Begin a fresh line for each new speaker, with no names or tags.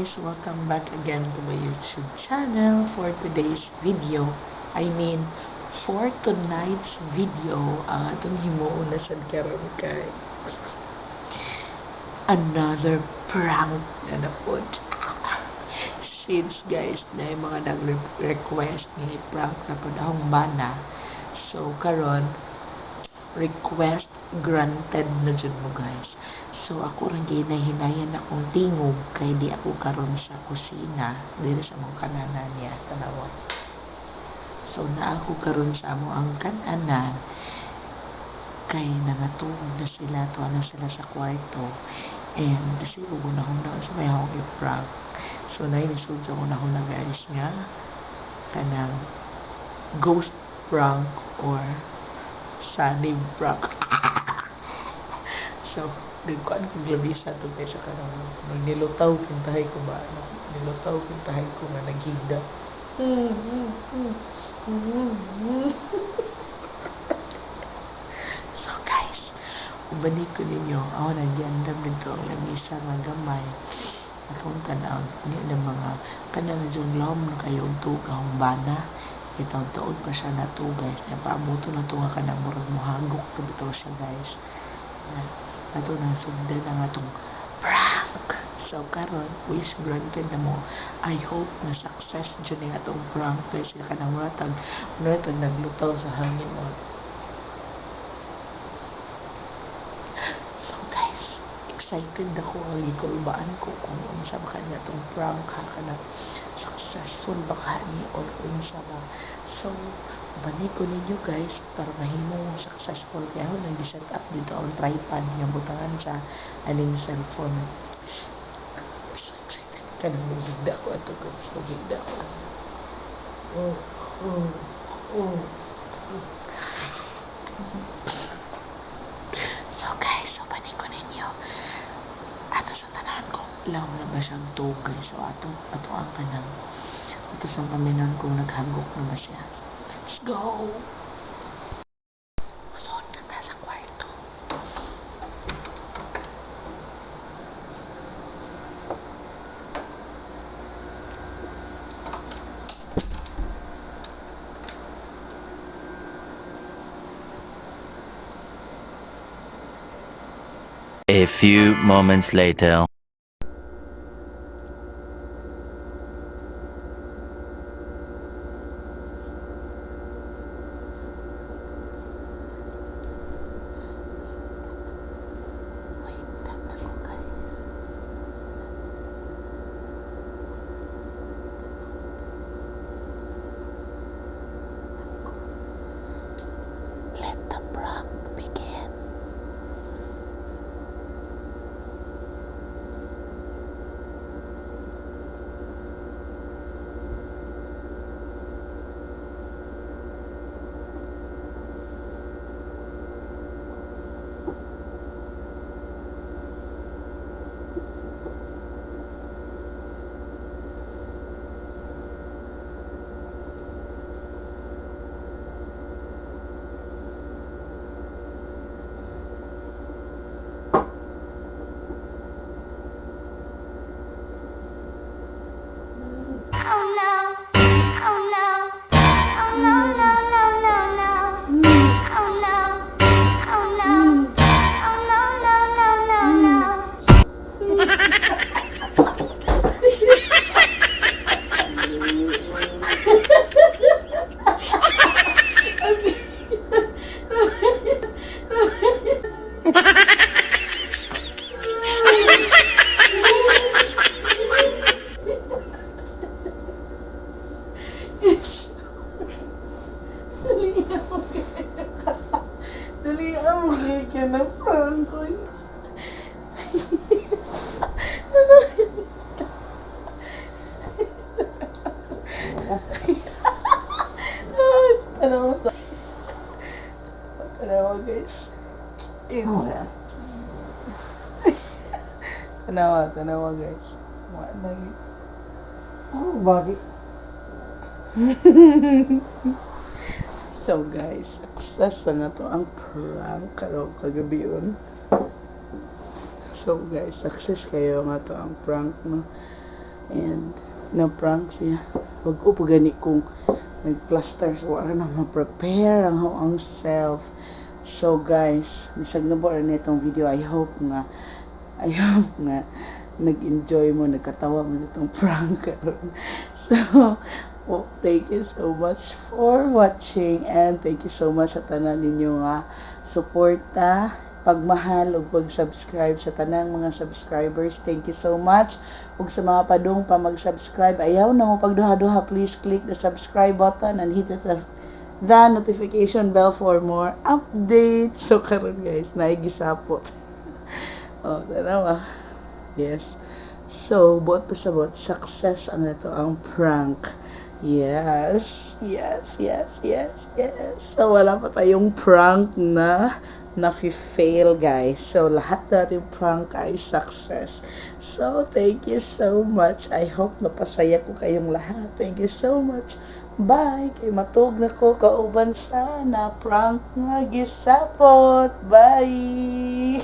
guys, welcome back again to my YouTube channel for today's video. For tonight's video, ang atong himuon na sad karon kay another prank na napod. Since guys, na yung mga nag-request ni prank na pod ahung bana. So karon request granted na jud mo guys. So ako rin ginahinayan akong tingog kay di ako karon sa kusina dili sa mong kananan niya tanawa. So na ako karon sa amo ang kananan kay nangatugod na sila sa kwarto and siguro na sa may akong i-prank. So na inisud ko na guys nga kanang ghost prank or sunny prank. So nagkuan kong glabisa to guys sa kanang nilutaw kintahay ko ba nilutaw kintahay ko nga naghigda. So guys, ubalik ko ninyo ako nagyandam dito ang lamisa nga gamay atong tanaw ni na mga kanang jung lom na kayo ang bana itaw-taon pa siya na to guys na paabuto na to nga kanang murag mohagok na bitaw siya guys ato na sugdan ang atong prank. So karon wish granted na mo. I hope na success dyan ang atong prank guys ka nang matag naglutaw sa hangin mo. So guys, excited ako ang ikulbaan ko kung unsa ba kanya atong prank kanang successful ba kani or unsa ba. So balik ko ninyo guys para mahimong successful kaya ako nag-set up dito ang tripod nga butangan sa aning cellphone. So excited ka na maghigda ko ato guys maghigda ko. So guys, so balik ko ninyo ato sa tanan ko lang na ba siyang tug guys. So ato ang kanang ato sa kaminan kong naghagok na ba siya. Let's go! Masoon na ta sa kwarto.
A few moments later. Dali ang magiging na prank ko. Tanawa guys. Tanawa guys.
Oh, bakit?
So guys, success na to ang prank kagabi yun. So guys, success kayo nga to ang prank no.
And na-prank siya. Wag upo gani kung nag-plaster. So, wala na ma-prepare ang self. So, guys, bisag na po rin itong video. I hope nga nag-enjoy mo, nagkatawa mo sa itong prank karon. So, thank you so much for watching and thank you so much sa tanan ninyo nga suporta, pagmahal ug pag-subscribe sa tanang mga subscribers. Thank you so much. Ug sa mga padung pa mag-subscribe, ayaw na mo pagduha-duha, please click the subscribe button and hit the notification bell for more updates. So karon guys, naay Gisapot. Tanawa. Yes. So, buot pa sa buot, success ang ito ang prank. Yes. So, wala pa tayong prank na na-fail, guys. So, lahat natin prank ay success. So, thank you so much. I hope napasaya ko kayong lahat. Thank you so much. Bye. Kay matug na ko kauban sa na prank nga Gisapot. Bye.